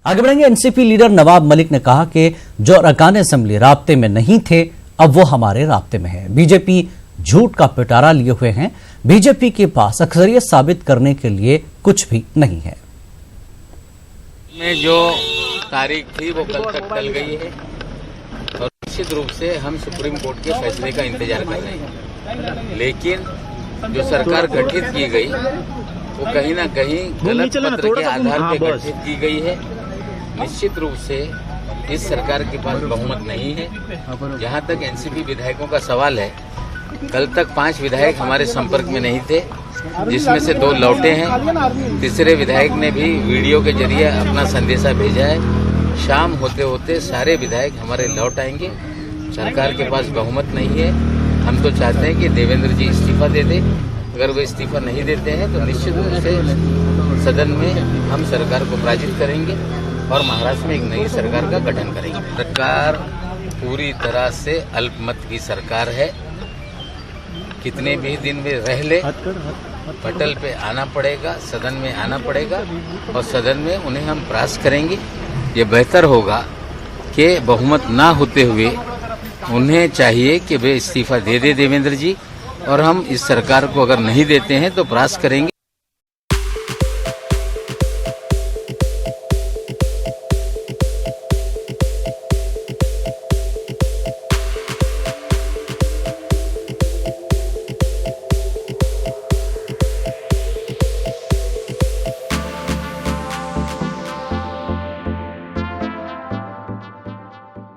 आगे बढ़ेंगे। NCP leader Nawab Malik ने कहा कि जो अरकान असेंबली राब्ते में नहीं थे अब वो हमारे राब्ते में है। बीजेपी झूठ का पिटारा लिए हुए हैं। बीजेपी के पास अक्सरियत साबित करने के लिए कुछ भी नहीं है। में जो तारीख थी वो कल तक टल गई है और निश्चित रूप से हम सुप्रीम कोर्ट के फैसले का इंतजार कर रहे हैं। लेकिन जो सरकार गठित की गई वो कहीं ना कहीं गलत पत्र के आधार पर गठित की गई है। निश्चित रूप से इस सरकार के पास बहुमत नहीं है। जहां तक एनसीपी विधायकों का सवाल है, कल तक 5 विधायक हमारे संपर्क में नहीं थे, जिसमें से 2 लौटे हैं। तीसरे विधायक ने भी वीडियो के जरिए अपना संदेशा भेजा है। शाम होते होते सारे विधायक हमारे लौट आएंगे। सरकार के पास बहुमत नहीं है। हम तो चाहते हैं कि देवेंद्र जी इस्तीफा दे दें। अगर वो इस्तीफा नहीं देते हैं तो निश्चित रूप से सदन में हम सरकार को पराजित करेंगे और महाराष्ट्र में एक नई सरकार का गठन करेंगे। सरकार पूरी तरह से अल्पमत की सरकार है। कितने भी दिन में रह ले, पटल पे आना पड़ेगा, सदन में आना पड़ेगा और सदन में उन्हें हम परास्त करेंगे। ये बेहतर होगा कि बहुमत ना होते हुए उन्हें चाहिए कि वे इस्तीफा दे दे देवेंद्र जी, और हम इस सरकार को अगर नहीं देते हैं तो परास्त करेंगे।